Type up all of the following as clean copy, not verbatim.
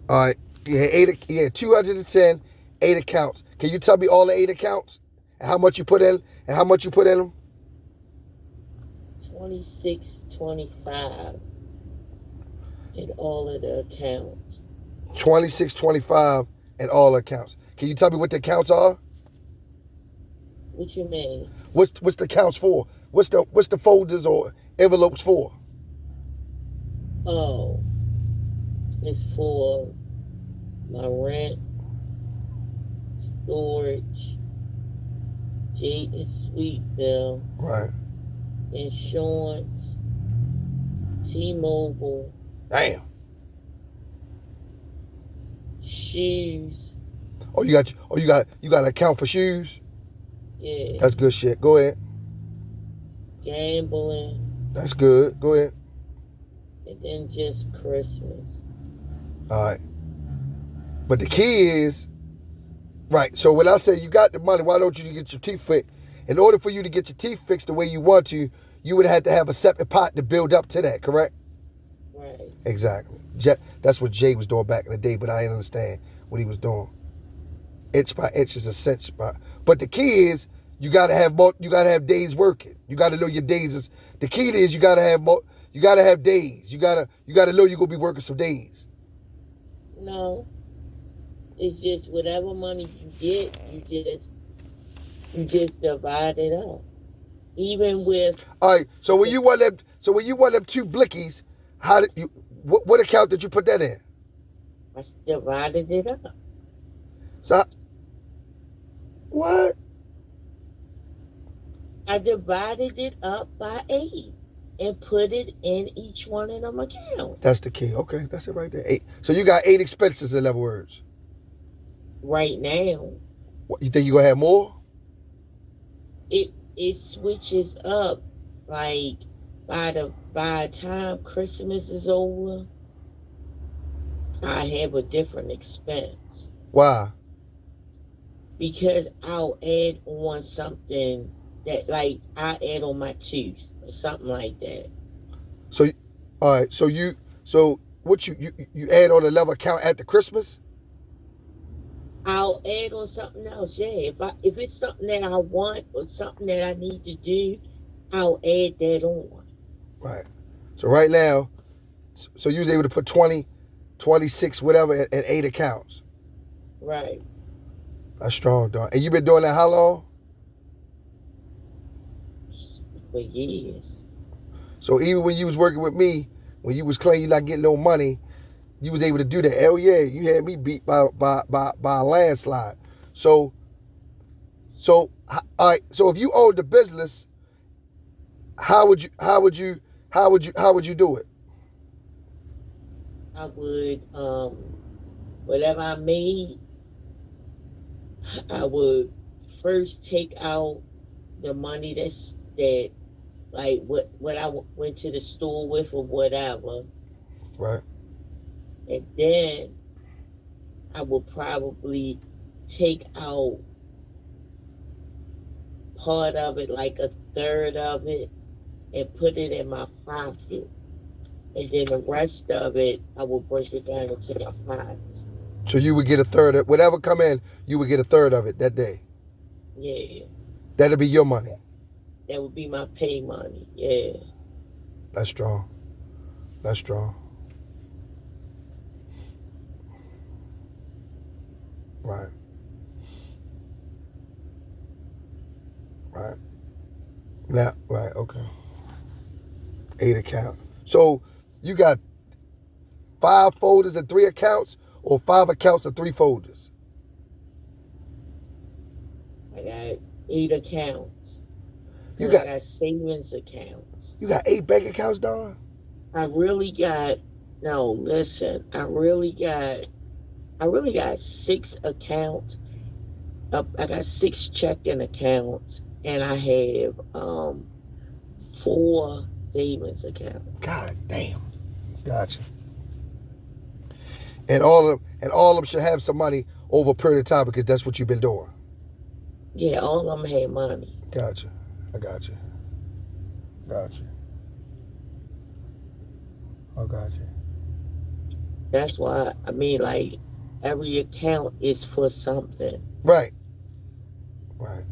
All right. Yeah, 210, 8 accounts. Can you tell me all the 8 accounts and how much you put in and how much you put in them? 26, 25 in all of the accounts. 26, 25 and all accounts. Can you tell me what the accounts are? What you mean? What's the accounts for? What's the folders or envelopes for? Oh, it's for my rent, storage, J and Sweet bill, Right. insurance, T-Mobile, Damn. shoes, You got an account for shoes? yeah, That's good shit. Go ahead. gambling, That's good. Go ahead. and then just Christmas. All right. But the key is, right. So when I say you got the money, why don't you get your teeth fixed? In order for you to get your teeth fixed the way you want to, you would have to have a separate pot to build up to that, correct? Right. Exactly. That's what Jay was doing back in the day, but I didn't understand what he was doing. Inch by inch is a cinch by. But the key is you gotta have days working. You gotta know your days is the key is you gotta have days. You gotta know you're gonna be working some days. No, it's just whatever money you get, you just divide it up. Even with All right. So when the, you want them, two blickies, how did you? What account did you put that in? I divided it up. So what? I divided it up by 8 and put it in each one of them accounts. That's the key. Okay, that's it right there. 8. So you got 8 expenses in other words. Right now, What, you think you gonna have more? it switches up like by the time Christmas is over, I have a different expense Why? because I'll add on something that like I add on my tooth or something like that. So, all right. So what you add on another account at the Christmas? I'll add on something else. Yeah, if it's something that I want or something that I need to do, I'll add that on. Right. So right now, so you was able to put 20, 26, whatever in 8 accounts. Right. That's strong, dog. And you been doing that how long? For years. So even when you was working with me, when you was claiming you not getting no money, you was able to do that. Hell yeah, you had me beat by a landslide. So all right. So if you owned the business, how would you how would you how would you do it? I would whatever I made, I would first take out the money that like what went to the store with or whatever, Right. and then I would probably take out part of it, like a third of it, and put it in my pocket. And then the rest of it, I will break it down into my pockets. So you would get a third of whatever come in. You would get a third of it that day. Yeah, That'll be your money. that would be my pay money. Yeah. That's strong. That's strong. Right. Right. Now. Right. Okay. 8 account. So you got 5 folders and 3 accounts, or 5 accounts and 3 folders. I got 8 accounts You because I got got savings accounts. you got 8 bank accounts, Don. I really got no. Listen, I really got 6 accounts. I got 6 checking accounts, and I have 4 savings accounts. God damn. Gotcha. And all of them should have some money over a period of time because that's what you've been doing. Yeah, all of them had money. Gotcha. I got you. Gotcha. I got you. That's why I mean, like, every account is for something. Right. Right.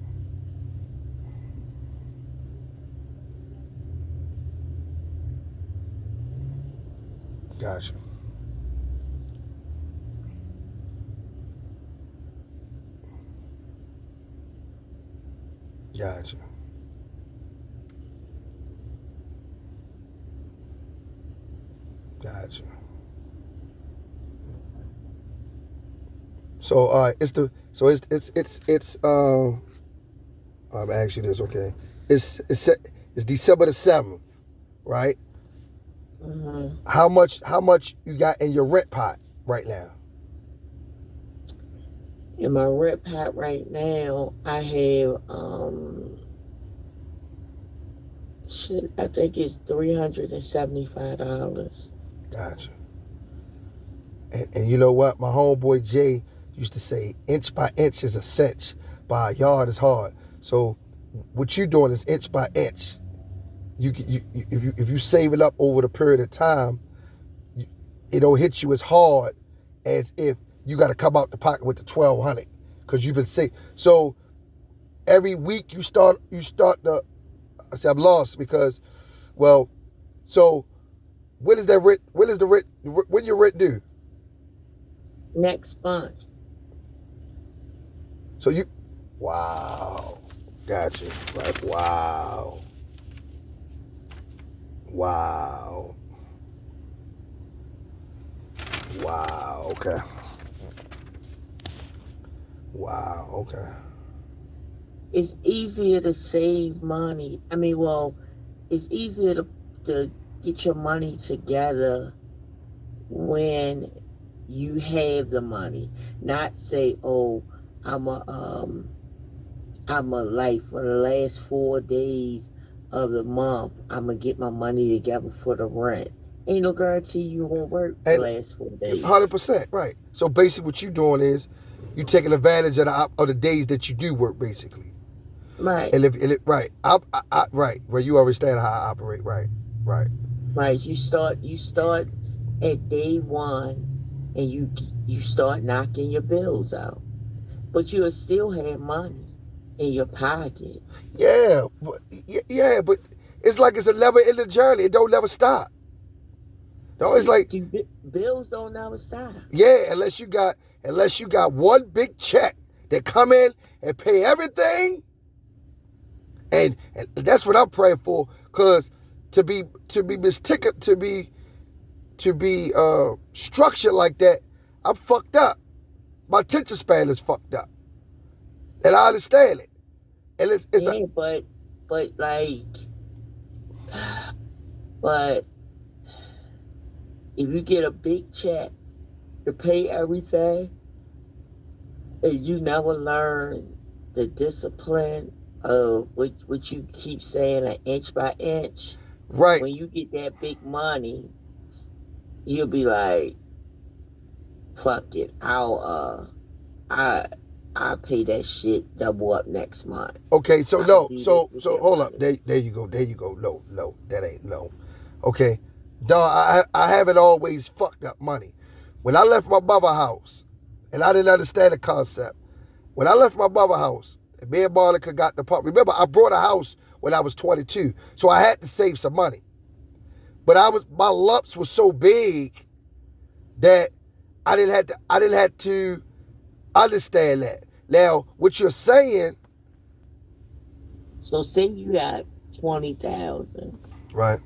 Gotcha. Gotcha. Gotcha. So I'm asking this, okay. It's December the 7th, right? Hmm. How much you got in your rent pot right now? In my rent pot right now, I have shit. I think it's $375. Gotcha. And you know what? My homeboy Jay used to say, inch by inch is a cinch, by a yard is hard. So what you doing is inch by inch. If you save it up over the period of time, it don't hit you as hard as if you got to come out the pocket with the 1,200 because you've been safe. So every week you start the. I say I'm lost because, well, so when is that rent? When is the rent? When your rent due? Next month. So you, wow, gotcha. Right, wow, wow, wow. Okay, wow. Okay. It's easier to save money. I mean, well, it's easier to get your money together when you have the money. Not say, oh, I'm a like for the last 4 days of the month, I'm gonna get my money together for the rent. Ain't no guarantee you won't work the And last 4 days. 100%, right. So basically, what you doing is you taking advantage of the days that you do work, basically. Right, And right, right, where you understand how I operate, right, right. right. You start at day one, and you start knocking your bills out, but you'll still have money in your pocket. Yeah, but it's like it's a never ending journey. It don't never stop. No, it's like Bills don't never stop. yeah, unless you got one big check that come in and pay everything, and that's what I'm praying for. Cause to be mistaken to be structured like that, I'm fucked up. My attention span is fucked up, and I understand it. And it's a Yeah, but like, but if you get a big check to pay everything, and you never learn the discipline of what you keep saying, an inch by inch, right. when you get that big money, you'll be like, fuck it, I I pay that shit double up next month. Okay, so I'll no, do this so with so that hold up. money. There you go. There you go. No, no, that ain't no. Okay, dog. I haven't always fucked up money. When I left my mother house, and I didn't understand the concept. When I left my mother house, and me and Monica got the pump. Remember, I brought a house when I was 22, so I had to save some money. But my lumps were so big that I didn't have to understand that. Now, what you're saying, So say you got 20,000, right?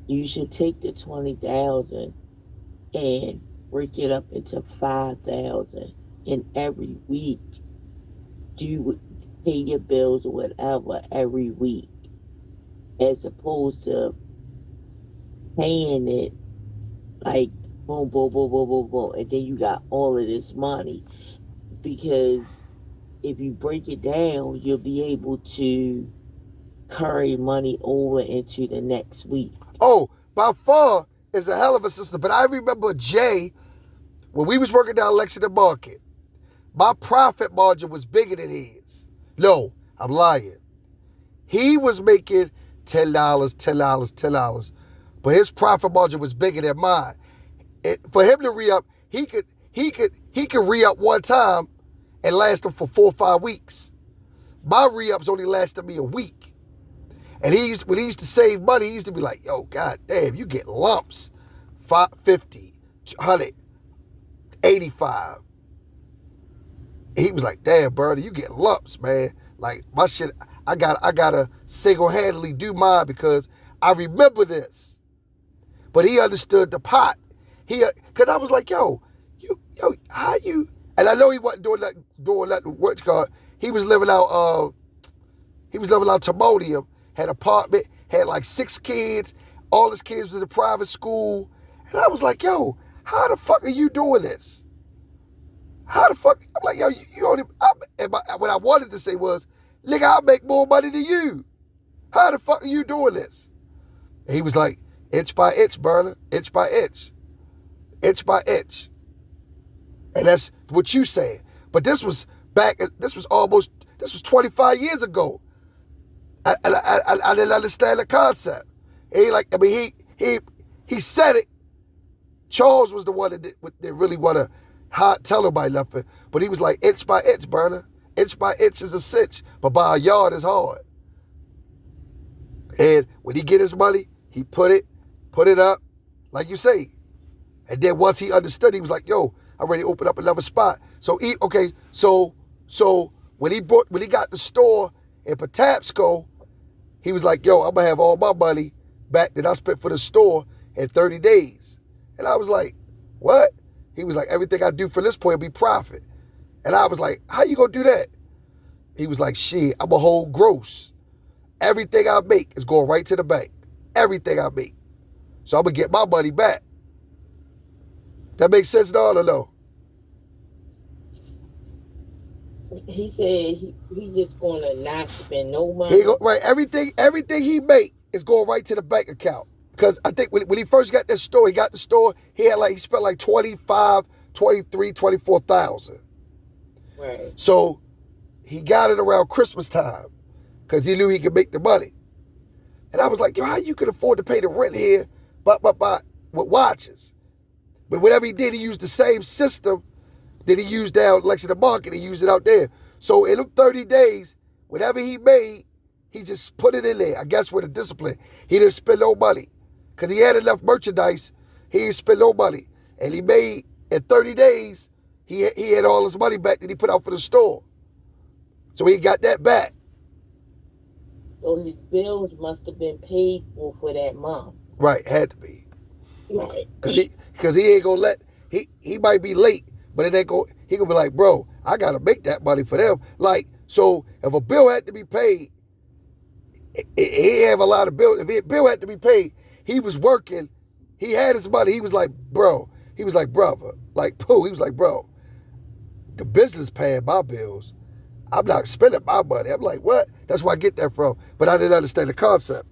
you should take the 20,000 and break it up into 5,000, and every week do pay your bills or whatever every week, as opposed to paying it like boom, boom, boom, boom, boom, boom, and then you got all of this money. Because if you break it down, you'll be able to carry money over into the next week. Oh, by far is a hell of a system. But I remember Jay, when we was working down Lexington Market, my profit margin was bigger than his. No, I'm lying. He was making $10, $10, $10, but his profit margin was bigger than mine. For him to re-up, he could re-up one time and last him for 4 or 5 weeks. My re-ups only lasted me a week. And when he used to save money, he used to be like, yo, god damn, you get lumps. 50, 100, 85. And he was like, damn, Bernie, you get lumps, man. Like, my shit, I gotta single-handedly do mine because I remember this. But he understood the pot. Because I was like, yo, how you? And I know he wasn't doing nothing. What's called? He was living out Timonium, had an apartment, had like 6 kids. All his kids was in a private school. And I was like, yo, how the fuck are you doing this? How the fuck? I'm like, yo, you only. What I wanted to say was, nigga, I make more money than you. How the fuck are you doing this? And he was like, inch by inch, burner, inch by inch. Inch by inch. And that's what you saying. But this was 25 years ago. I didn't understand the concept. He said it. Charles was the one that didn't really want to tell nobody nothing. But he was like, inch by inch, burner. Inch by inch is a cinch. But by a yard is hard. And when he get his money, he put it up, like you say. And then once he understood, he was like, yo, I'm ready to open up another spot. So when he got the store in Patapsco, he was like, yo, I'm going to have all my money back that I spent for the store in 30 days. And I was like, what? He was like, everything I do from this point will be profit. And I was like, how you going to do that? He was like, shit, I'm a whole gross. Everything I make is going right to the bank. Everything I make. So I'm going to get my money back. That makes sense, dog, or no? He said he just gonna not spend no money. Right, everything he make is going right to the bank account. Because I think when he first got this store, he spent like 25, 23, 24,000. Right. So he got it around Christmas time because he knew he could make the money. And I was like, yo, how you could afford to pay the rent here but with watches? But whatever he did, he used the same system that he used down Lexington Market. He used it out there. So in them 30 days, whatever he made, he just put it in there. I guess with a discipline. He didn't spend no money. Because he had enough merchandise, he didn't spend no money. And he made, in 30 days, he had all his money back that he put out for the store. So he got that back. So his bills must have been paid for that month. Right, had to be. Right. Because he ain't gonna he might be late, but he gonna be like, bro, I gotta make that money for them. Like, so if a bill had to be paid, he have a lot of bills. If a bill had to be paid, he was working, he had his money. He was like, brother, like, Pooh, he was like, bro, the business paying my bills. I'm not spending my money. I'm like, what? That's where I get that from. But I didn't understand the concept.